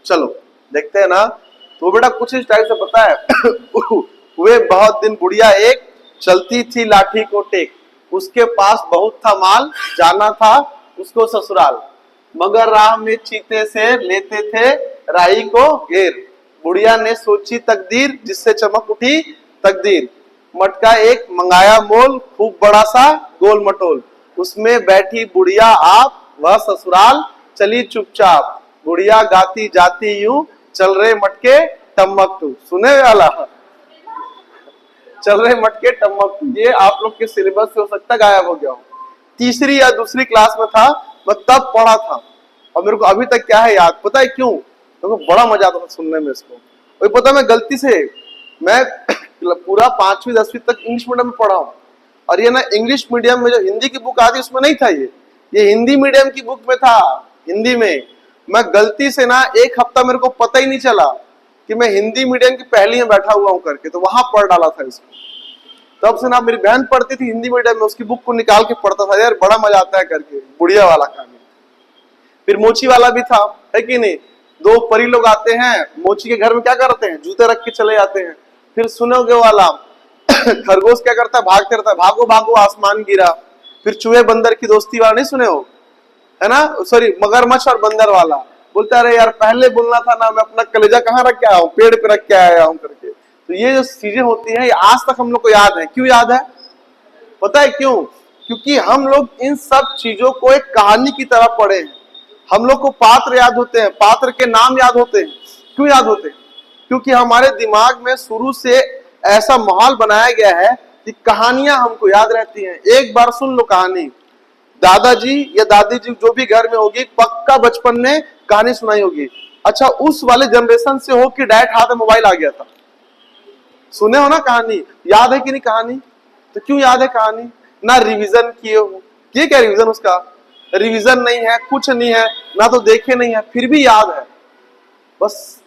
चलो देखते हैं ना। तो बेटा कुछ इस टाइप से पता है। हुए बहुत दिन बुढ़िया एक, चलती थी लाठी को टेक, उसके पास बहुत था माल, जाना था उसको ससुराल, मगर राह में चीते से लेते थे राही को घेर। बुढ़िया ने सोची तकदीर, जिससे चमक उठी तकदीर, मटका एक मंगाया मोल, खूब बड़ा सा गोल मटोल, उसमें बैठी बुढ़िया आप, वह ससुराल चली चुपचाप। बुढ़िया गाती जाती यूं, चल रहे मटके टम्मकटू। सुने वाला, चल रहे मटके टम्मकटू, ये आप लोग के सिलेबस से हो सकता है गायब हो गया हो। तीसरी या दूसरी क्लास में था, मैं तब पढ़ा था और मेरे को अभी तक क्या है याद, पता है क्यों? मेरे को बड़ा मजा आता था सुनने में इसको। और पता मैं गलती से मैं पूरा 5वीं 10वीं तक इंग्लिश मीडियम में पढ़ा हूँ, और ये ना इंग्लिश मीडियम में जो हिंदी की बुक आती उसमें नहीं था, ये हिंदी मीडियम की बुक में था। हिंदी में मैं गलती से ना एक हफ्ता मेरे को पता ही नहीं चला कि मैं हिंदी मीडियम की पहली में बैठा हुआ हूं करके, तो वहां पढ़ डाला था इसको। तब से ना मेरी बहन पढ़ती थी हिंदी मीडियम में, उसकी बुक को निकाल के पढ़ता था, यार बड़ा मजा आता है करके, बुढ़िया वाला कहानी। फिर मोची वाला भी था, है कि नहीं? दो परी लोग आते हैं, मोची के घर में क्या करते हैं, जूते रख के चले जाते हैं। फिर सुनोगे वाला खरगोश क्या करता है, भागते रहता है, भागो भागो आसमान गिरा। फिर चूहे बंदर की दोस्ती वाला नहीं सुने हो, है ना? सॉरी, मगरमच्छ और बंदर वाला। बोलता है अरे यार पहले बोलना था ना, मैं अपना कलेजा कहाँ रख के आया हूँ, पेड़ पे रख के आया हूँ करके। तो ये जो चीजें होती हैं, ये आज तक हम लोग को याद है। क्यों याद है? पता है क्यों? क्योंकि हम लोग इन सब चीजों को एक कहानी की तरह पढ़े हैं। हम लोग को पात्र याद होते हैं, पात्र के नाम याद होते हैं। क्यों याद होते हैं? क्योंकि हमारे दिमाग में शुरू से ऐसा माहौल बनाया गया है कि कहानियां हमको याद रहती हैं। एक बार सुन लो कहानी, दादाजी या दादी जी जो भी घर में होगी, पक्का बचपन में कहानी सुनाई होगी। अच्छा, उस वाले जनरेशन से हो कि डायरेक्ट हाथ में मोबाइल आ गया था, सुने हो ना कहानी? याद है कि नहीं कहानी? तो क्यों याद है कहानी? ना रिवीजन किए हो, किए क्या रिवीजन? उसका रिवीजन नहीं है, कुछ नहीं है, ना तो देखे नहीं है, फिर भी याद है। बस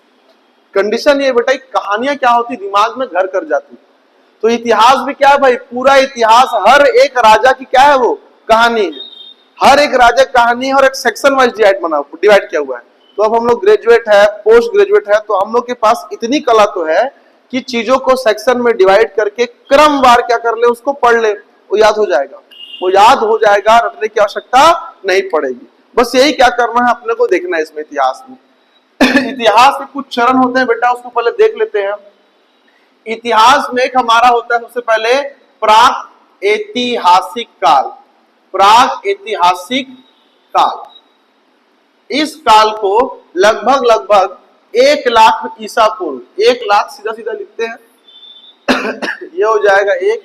कंडीशन ये बेटा, कहानियां क्या होती, दिमाग में घर कर जाती। तो इतिहास भी क्या है भाई, पूरा इतिहास, हर एक राजा की क्या है, वो कहानी है। हर एक राजा कहानी है, और एक सेक्शन वाइज डिवाइड किया हुआ है। तो अब हम लोग ग्रेजुएट है, पोस्ट ग्रेजुएट है, तो हम लोग के पास इतनी कला तो है कि चीजों को सेक्शन में डिवाइड करके क्रमवार क्या कर ले, उसको पढ़ ले, वो याद हो जाएगा। वो याद हो जाएगा, रटने की आवश्यकता नहीं पड़ेगी। बस यही क्या करना है अपने को, देखना है इसमें इतिहास में। इतिहास के कुछ चरण होते हैं बेटा, उसको पहले देख लेते हैं। इतिहास में एक हमारा होता है सबसे पहले प्राक ऐतिहासिक काल। प्राक ऐतिहासिक काल, इस काल को लगभग 1 लाख ईसा पूर्व, 1 लाख सीधा सीधा लिखते हैं। ये हो जाएगा 1,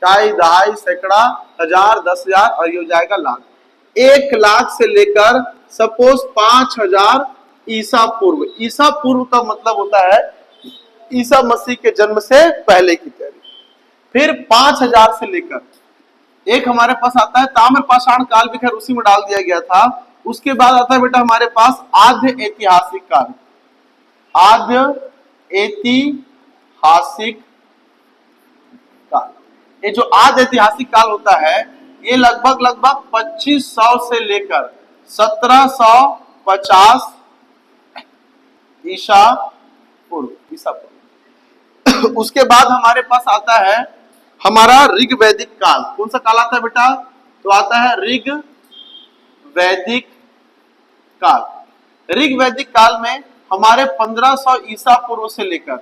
2, 2.5, सैकड़ा, हजार, 10,000, और ये हो जाएगा लाख। 1 लाख से लेकर सपोज 5,000 ईसा पूर्व। ईसा पूर्व का मतलब होता है ईसा मसीह के जन्म से पहले की तैयारी। फिर 5,000 से लेकर एक हमारे पास आता है ताम्र पाषाण काल, भी खैर उसी में डाल दिया गया था। उसके बाद आता है बेटा हमारे पास आद्य ऐतिहासिक काल। आद्य ऐतिहासिक काल, ये जो आद्य ऐतिहासिक काल होता है, ये लगभग 2500 से लेकर 1750 ईसा पूर्व। उसके बाद हमारे पास आता है हमारा ऋग वैदिक काल। कौन सा काल आता है बेटा? तो आता है ऋग वैदिक काल। ऋग वैदिक काल में हमारे 1500 ईसा पूर्व से लेकर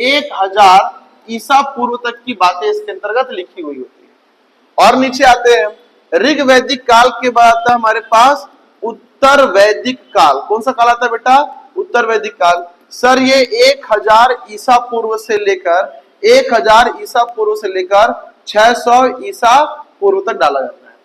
1000 ईसा पूर्व तक की बातें इसके अंतर्गत लिखी हुई होती है। और नीचे आते हैं ऋग वैदिक काल के बाद आता है हमारे पास उत्तर वैदिक काल। कौन सा काल आता है बेटा? उत्तर वैदिक काल। सर ये 1000 ईसा पूर्व से लेकर 600 ईसा पूर्व तक डाला जाता है।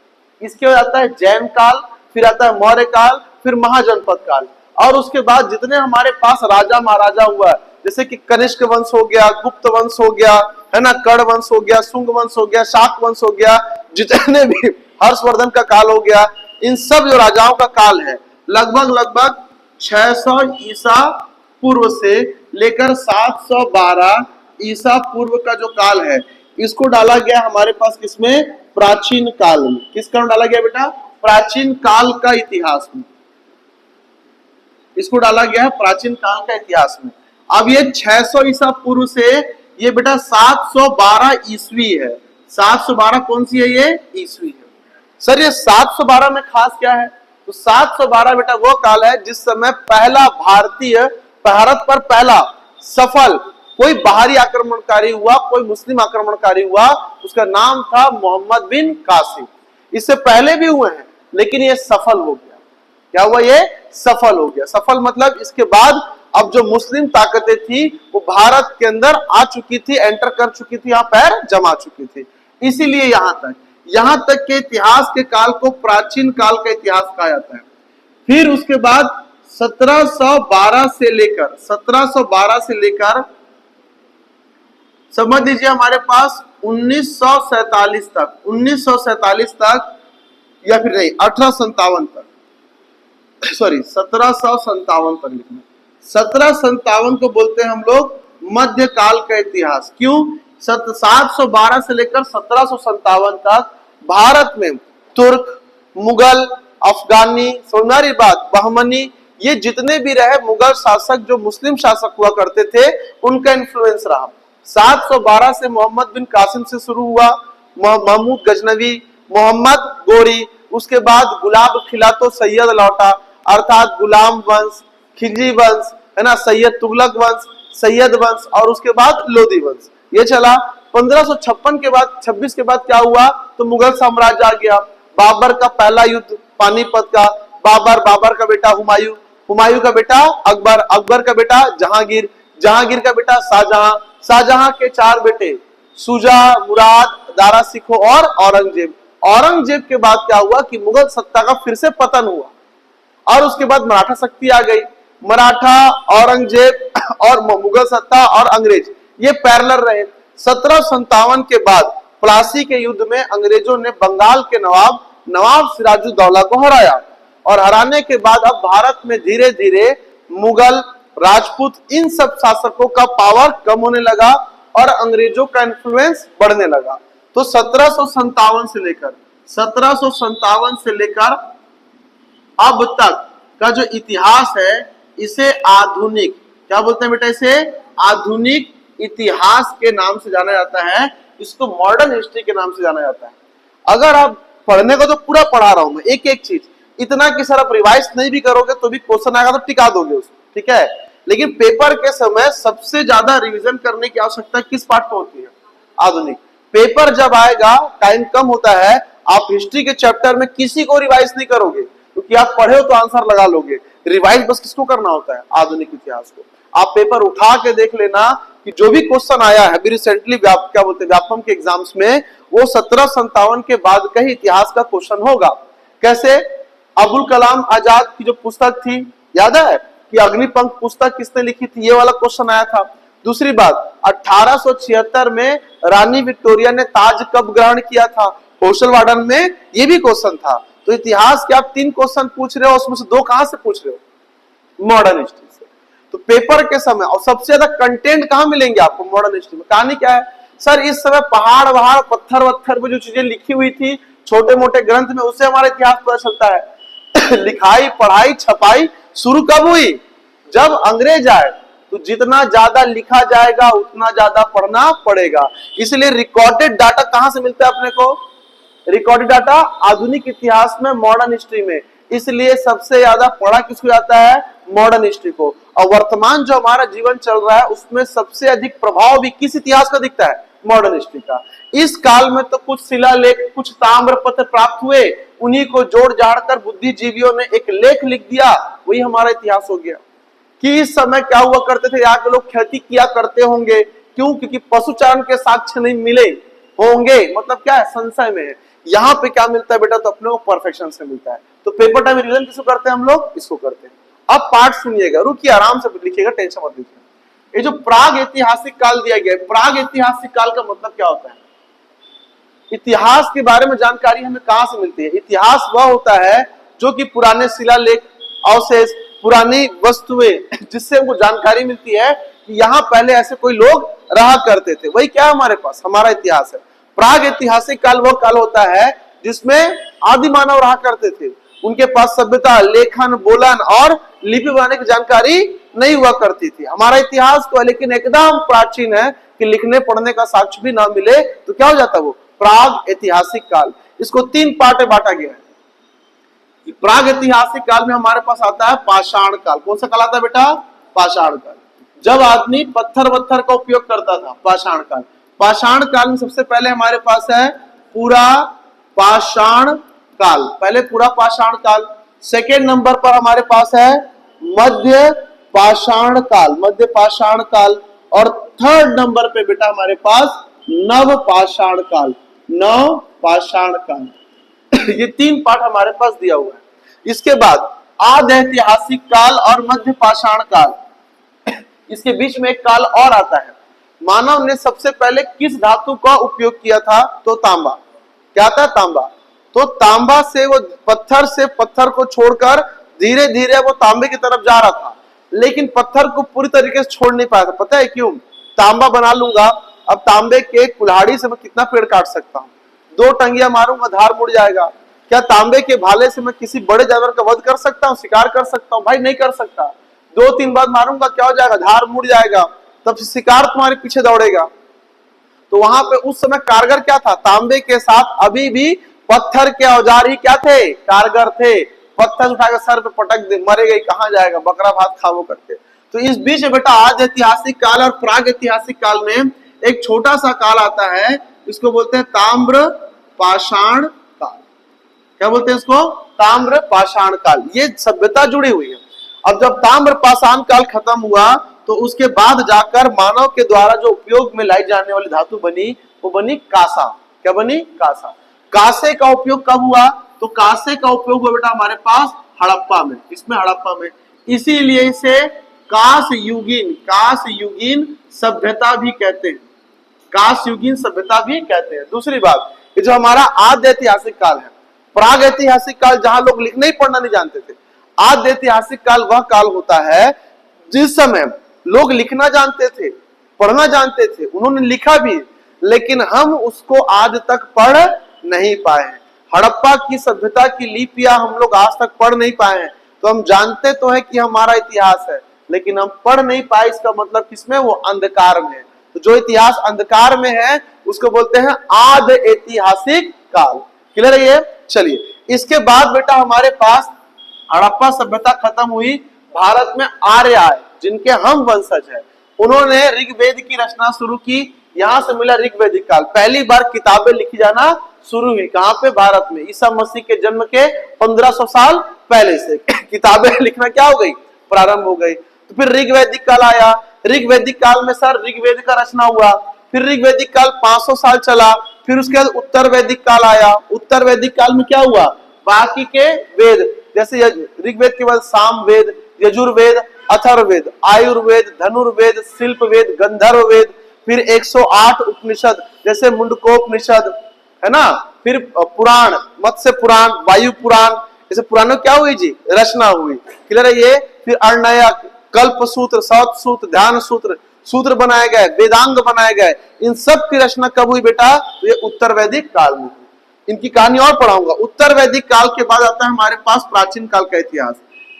इसके बाद आता है जैन काल, फिर आता है मौर्य काल, फिर महाजनपद काल। और उसके बाद जितने हमारे पास राजा महाराजा हुआ, जैसे कि कनिष्क वंश हो गया, गुप्त वंश हो गया, है ना, कर्ण वंश हो गया, शुंग वंश हो गया, शाक वंश हो गया, जितने भी हर्षवर्धन का काल हो गया, इन सब जो राजाओं का काल है लगभग 600 ईसा पूर्व से लेकर 712 ईसा पूर्व का जो काल है, इसको डाला गया हमारे पास किसमें? प्राचीन काल में। किस कारण डाला गया बेटा? प्राचीन काल का इतिहास में, इसको डाला गया है प्राचीन काल का इतिहास में। अब ये 600 ईसा पूर्व से ये बेटा 712 ईस्वी है। 712 कौन सी है? ये ईस्वी है। सर ये 712 में खास क्या है? तो 712 बेटा वो काल है जिस समय पहला भारतीय, भारत पर पहला सफल कोई बाहरी आक्रमणकारी हुआ, कोई मुस्लिम आक्रमणकारी हुआ, उसका नाम था मोहम्मद बिन कासिम। इससे पहले भी हुए हैं लेकिन ये सफल हो गया। क्या हुआ? ये सफल हो गया। सफल मतलब इसके बाद अब जो मुस्लिम ताकतें थी वो भारत के अंदर आ चुकी थी, एंटर कर चुकी थी, यहाँ पैर जमा चुकी थी। इसीलिए यहां तक के इतिहास के काल को प्राचीन काल का इतिहास कहा जाता है। फिर उसके बाद 1712 से लेकर समझ लीजिए हमारे पास 1947 तक या फिर नहीं 1857 तक, सॉरी 1757 तक लिखना। 1757 को बोलते हैं हम लोग मध्यकाल का इतिहास। क्यों? 712 से लेकर 1757 तक भारत में तुर्क, मुगल, अफगानी, सोनारी बात, बहमनी, ये जितने भी रहे मुगल शासक, जो मुस्लिम शासक हुआ करते थे, उनका इन्फ्लुएंस रहा। 712 से मोहम्मद बिन कासिम से शुरू हुआ, महमूद गजनवी, मोहम्मद गोरी, उसके बाद गुलाब खिला तो सैयद लौटा, अर्थात गुलाम वंश, खिलजी वंश, है ना, सैयद तुगलक वंश, सैयद वंश, और उसके बाद लोधी वंश, ये चला। 1556 के बाद 26 के बाद क्या हुआ? तो मुगल साम्राज्य आ गया। बाबर का पहला युद्ध पानीपत का, बाबर का बेटा हुमायूं, हुमायूं का बेटा अकबर, अकबर का बेटा जहांगीर, जहांगीर का बेटा शाहजहां, शाहजहां के 4 बेटे शुजा, मुराद, दारा सिखो और औरंगजेब। औरंगजेब के बाद क्या हुआ कि मुगल सत्ता का फिर से पतन हुआ और उसके बाद मराठा शक्ति आ गई। मराठा, औरंगजेब और मुगल सत्ता और अंग्रेज ये पैरेलल रहे। 1757 के बाद प्लासी के युद्ध में अंग्रेजों ने बंगाल के नवाब सिराजुद्दौला को हराया और हराने के बाद अब भारत में धीरे धीरे मुगल, राजपूत, इन सब शासकों का पावर कम होने लगा और अंग्रेजों का इन्फ्लुएंस बढ़ने लगा। तो 1757 से लेकर अब तक का जो इतिहास है इसे आधुनिक, क्या बोलते हैं बेटा? इसे आधुनिक इतिहास के नाम से जाना जाता है, इसको मॉडर्न हिस्ट्री के नाम से जाना जाता है। अगर आप पढ़ने को तो पूरा पढ़ा रहा हूं मैं, एक एक चीज, इतना कि सर आप रिवाइज नहीं भी करोगे तो भी क्वेश्चन आएगा तो टिका दोगे उसको, ठीक है। लेकिन पेपर के समय सबसे ज्यादा रिवीजन करने की आवश्यकता किस पार्ट पर होती है? आधुनिक। पेपर जब आएगा, टाइम कम होता है, आप हिस्ट्री के चैप्टर में किसी को रिवाइज नहीं करोगे क्योंकि आप पढ़े हो तो आंसर लगा लोगे। रिवाइज बस किसको करना होता है? आधुनिक इतिहास को। आप पेपर उठा के देख लेना कि जो भी क्वेश्चन आया है अभी रिसेंटली क्या बोलते हैं व्यापम के एग्जाम्स में, वो 1757 के बाद का ही इतिहास का क्वेश्चन होगा। कैसे? अबुल कलाम आजाद की जो पुस्तक थी, याद है कि अग्निपंख पुस्तक किसने लिखी थी? ये वाला क्वेश्चन आया था। दूसरी बात, 1876 में रानी विक्टोरिया ने ताज कब ग्रहण किया था? होशलवाडन में, ये भी क्वेश्चन था। तो इतिहास के आप 3 क्वेश्चन पूछ रहे हो, उसमें से 2 कहां से पूछ रहे हो? मॉडर्न हिस्ट्री से। तो पेपर के समय और सबसे ज्यादा कंटेंट कहां मिलेंगे आपको? मॉडर्न हिस्ट्री में। कहानी क्या है सर? इस समय पहाड़ वहाड़ पत्थर वत्थर पे जो चीजें लिखी हुई थी छोटे मोटे ग्रंथ में, उससे हमारा इतिहास पता चलता है। लिखाई, पढ़ाई, छपाई शुरू कब हुई? जब अंग्रेज आए। तो जितना ज्यादा लिखा जाएगा उतना ज्यादा पढ़ना पड़ेगा। इसलिए रिकॉर्डेड डाटा कहां से मिलता है अपने को? रिकॉर्डेड डाटा आधुनिक इतिहास में, मॉडर्न हिस्ट्री में। इसलिए सबसे ज्यादा पढ़ा किसको जाता है? मॉडर्न हिस्ट्री को। और वर्तमान जो हमारा जीवन चल रहा है उसमें सबसे अधिक प्रभाव भी किस इतिहास का दिखता है? मॉडर्न हिस्ट्री का। इस काल में तो कुछ शिलालेख, कुछ ताम्रपत्र प्राप्त हुए, उन्हीं को जोड़ जाड़ कर बुद्धिजीवियों ने एक लेख लिख दिया, वही हमारा इतिहास हो गया। कि इस समय क्या हुआ करते थे? यहाँ के लोग खेती किया करते होंगे। क्यों? क्योंकि पशुचारण के साक्ष्य नहीं मिले होंगे। मतलब क्या है? संशय में है। यहाँ पे क्या मिलता है बेटा? तो अपने को परफेक्शन से मिलता है। तो पेपर टाइम रिवीजन किसको करते हैं हम लोग? इसको करते हैं। अब पार्ट सुनिएगा, रुकिए, आराम से लिखिएगा, टेंशन मत लीजिए। ये जो प्राग ऐतिहासिक काल दिया गया है, प्राग ऐतिहासिक काल का मतलब क्या होता है? इतिहास के बारे में जानकारी हमें कहां से मिलती है? इतिहास वह होता है जो कि पुराने शिलालेख, अवशेष, पुरानी वस्तुएं, जिससे हमको जानकारी मिलती है कि यहाँ पहले ऐसे कोई लोग रहा करते थे। वही क्या हमारे पास हमारा इतिहास है। प्राग ऐतिहासिक काल वह काल होता है जिसमें आदि मानव रहा करते थे। उनके पास सभ्यता, लेखन, बोलन और लिपि बनाने की जानकारी नहीं हुआ करती थी। हमारा इतिहास तो है लेकिन एकदम प्राचीन है कि लिखने पढ़ने का साक्ष्य भी ना मिले तो क्या हो जाता है वो प्राग ऐतिहासिक काल। इसको 3 पार्ट में बांटा गया है। प्राग ऐतिहासिक काल में हमारे पास आता है पाषाण काल। कौन सा काल आता है बेटा? पाषाण काल। जब आदमी पत्थर वत्थर का उपयोग करता था, पाषाण काल। पाषाण काल में सबसे पहले हमारे पास है पूरा पाषाण काल, पहले पूरा पाषाण काल। सेकेंड नंबर पर हमारे पास है मध्य पाषाण काल, मध्य पाषाण काल। और थर्ड नंबर पे बेटा हमारे पास नव पाषाण काल, नव पाषाण काल। ये 3 पार्ट हमारे पास दिया हुआ है। इसके बाद आदि ऐतिहासिक काल और मध्य पाषाण काल, इसके बीच में एक काल और आता है। मानव ने सबसे पहले किस धातु का उपयोग किया था? तो तांबा। क्या था? तांबा। तो तांबा से वो पत्थर से पत्थर को छोड़कर धीरे धीरे वो तांबे की तरफ जा रहा था, लेकिन पत्थर को पूरी तरीके से छोड़ नहीं पाया था। पता है क्यों? तांबा बना लूंगा, अब तांबे के कुल्हाड़ी से मैं कितना पेड़ काट सकता हूं? 2 टंगिया मारूंगा, धार मुड़ जाएगा। क्या तांबे के भाले से मैं किसी बड़े जानवर का वध कर सकता हूं, शिकार कर सकता हूं? भाई नहीं कर सकता। 2-3 बार मारूंगा, क्या हो जाएगा? धार मुड़ जाएगा, तब शिकार तुम्हारे पीछे दौड़ेगा। तो वहां पे उस समय कारगर क्या था? तांबे के साथ अभी भी पत्थर के औजार ही क्या थे? कारगर थे। पत्थर उठाकर सर पे पटक दे, मरे गई, कहां जाएगा? बकरा भात खाओ करके। तो इस बीच में बेटा आदि ऐतिहासिक काल और प्राग ऐतिहासिक काल में एक छोटा सा काल आता है, इसको बोलते हैं ताम्र पाषाण काल। क्या बोलते हैं इसको? ताम्र पाषाण काल। ये सभ्यता जुड़ी हुई है। अब जब ताम्र पाषाण काल खत्म हुआ तो उसके बाद जाकर मानव के द्वारा जो उपयोग में लाई जाने वाली धातु बनी, वो बनी कांसा। क्या बनी? कांसा। कांसे का उपयोग कब हुआ? तो कांसे का उपयोग हुआ बेटा हमारे पास हड़प्पा में। इसमें हड़प्पा में, इसीलिए इसे कांस युगीन सभ्यता भी कहते हैं। कांस युगीन सभ्यता भी कहते हैं। दूसरी बात, ये जो हमारा आद्य ऐतिहासिक काल है, प्राग ऐतिहासिक काल जहां लोग लिखना ही पढ़ना नहीं जानते थे। आद्य ऐतिहासिक काल वह काल होता है जिस समय लोग लिखना जानते थे, पढ़ना जानते थे, उन्होंने लिखा भी, लेकिन हम उसको आज तक पढ़ नहीं पाए हैं। हड़प्पा की सभ्यता की लिपियां हम लोग आज तक पढ़ नहीं पाए हैं। तो हम जानते तो है कि हमारा इतिहास है, लेकिन हम पढ़ नहीं पाए। इसका मतलब किसमें? वो अंधकार में है। तो जो इतिहास अंधकार में है उसको बोलते हैं आद्य ऐतिहासिक काल। क्लियर है ये? चलिए, इसके बाद बेटा हमारे पास हड़प्पा सभ्यता खत्म हुई, भारत में आर्य आए जिनके हम वंशज हैं। उन्होंने ऋग्वेद की रचना शुरू की, यहां से मिला ऋग्वेदिक काल। पहली बार किताबें लिखी जाना शुरू हुई। कहां पे? भारत में। ईसा मसीह के जन्म के 1500 साल पहले से किताबें लिखना क्या हो गई? प्रारंभ हो गई। तो फिर ऋग्वेदिक काल आया। ऋग्वेदिक काल में सर ऋग्वेद का रचना हुआ। फिर ऋग्वेदिक काल 500 साल चला। फिर उसके बाद उत्तर वैदिक काल आया। उत्तर वैदिक काल में क्या हुआ? बाकी के वेद, जैसे ऋग्वेद के बाद साम वेद, यजुर्वेद, अथर्ववेद, आयुर्वेद, धनुर्वेद, शिल्प वेद, गंधर्व वेद, फिर 108 उपनिषद जैसे मुंडकोपनिषद है ना। फिर पुराण, मत्स्य पुराण, वायु पुराण, जैसे पुराणों क्या हुई जी? रचना हुई। क्लियर है ये? फिर अर्णयक, कल्प सूत्र, सौत सूत्र, ध्यान सूत्र, सूत्र बनाए गए, वेदांग बनाए गए। इन सब की रचना कब हुई बेटा? तो ये उत्तर वैदिक काल में। इनकी कहानी और पढ़ाऊंगा। उत्तर वैदिक काल के बाद आता है हमारे पास प्राचीन काल का इतिहास।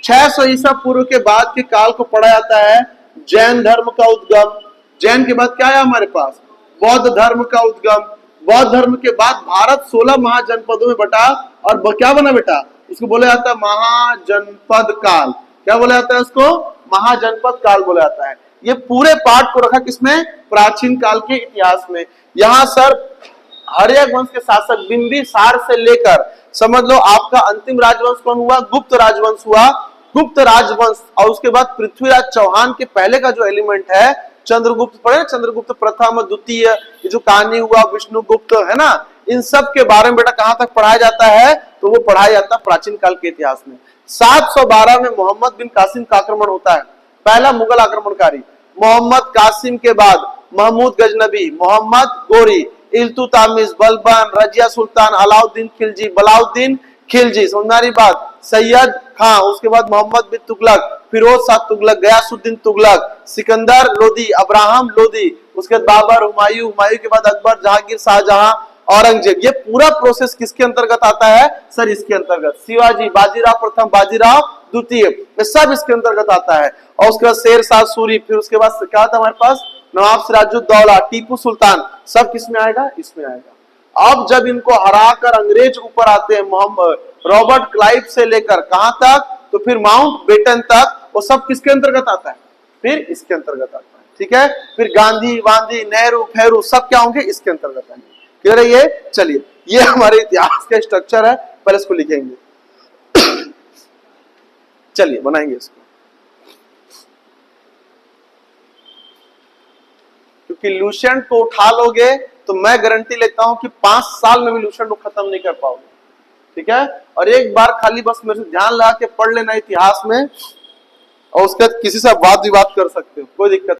600 ईसा पूर्व के बाद के काल को पढ़ा जाता है जैन धर्म का उद्गम। जैन के बाद क्या आया हमारे पास? बौद्ध धर्म का उद्गम। बौद्ध धर्म के बाद भारत 16 महाजनपदों में बटा और क्या बना बेटा? इसको बोला जाता है महाजनपद काल। क्या बोला जाता है इसको? महाजनपद काल बोला जाता है। ये पूरे पाठ को रखा किसमें? प्राचीन काल के इतिहास में। यहाँ सर हर्यक वंश के शासक बिंबिसार से लेकर समझ लो आपका अंतिम राजवंश कौन हुआ? गुप्त राजवंश हुआ। गुप्त राजवंश और उसके बाद पृथ्वीराज चौहान के पहले का जो एलिमेंट है चंद्रगुप्त, पढ़े? चंद्रगुप्त प्रथम, द्वितीय, ये जो कहानी हुआ विष्णुगुप्त है ना, इन सब के बारे में बेटा कहां तक पढ़ाया जाता है? तो वो पढ़ाया जाता है प्राचीन काल के इतिहास में। 712 में मोहम्मद बिन कासिम का आक्रमण होता है, पहला मुगल आक्रमणकारी। मोहम्मद कासिम के बाद महमूद गजनबी, मोहम्मद गोरी, इल्तुतमिश, बलबन, रजिया सुल्तान, अलाउद्दीन खिलजी, बलाउद्दीन खिलजी, समझदारी बात, सैयद खां, उसके बाद मोहम्मद बिन तुगलक, फिरोज शाह तुगलक, गयासुद्दीन तुगलक, सिकंदर लोदी, अब्राहम लोदी, उसके बाद बाबर, हुमायूं, हुमायूं के बाद अकबर, जहांगीर, शाहजहां औरंगजेब। ये पूरा प्रोसेस किसके अंतर्गत आता है सर? इसके अंतर्गत। शिवाजी, बाजीराव प्रथम, बाजीराव द्वितीय, ये सब इसके अंतर्गत आता है। और उसके बाद शेरशाह सूरी, फिर उसके बाद क्या था हमारे पास? नवाब सिराजुद्दौला, टीपू सुल्तान, सब किसमें आएगा? इसमें आएगा। अब जब इनको हराकर अंग्रेज ऊपर आते हैं, मोहम्मद रॉबर्ट क्लाइव से लेकर कहां तक? तो फिर माउंट बेटन तक, वो सब किसके अंतर्गत आता है? फिर इसके अंतर्गत आता है। ठीक है, फिर गांधी वांधी नेहरू फेरू सब क्या होंगे? इसके अंतर्गत आएंगे। क्लियर है ये? चलिए, ये हमारे इतिहास का स्ट्रक्चर है, पहले इसको लिखेंगे। चलिए बनाएंगे इसको, क्योंकि लूसेंट को उठा लोगे तो मैं गारंटी लेता हूं कि 5 साल में भी लूसेंट को खत्म नहीं कर पाओगे। ठीक है, और एक बार खाली बस मेरे से ध्यान लगा के पढ़ लेना इतिहास में, और उसके बाद किसी से वाद विवाद कर सकते हो, कोई दिक्कत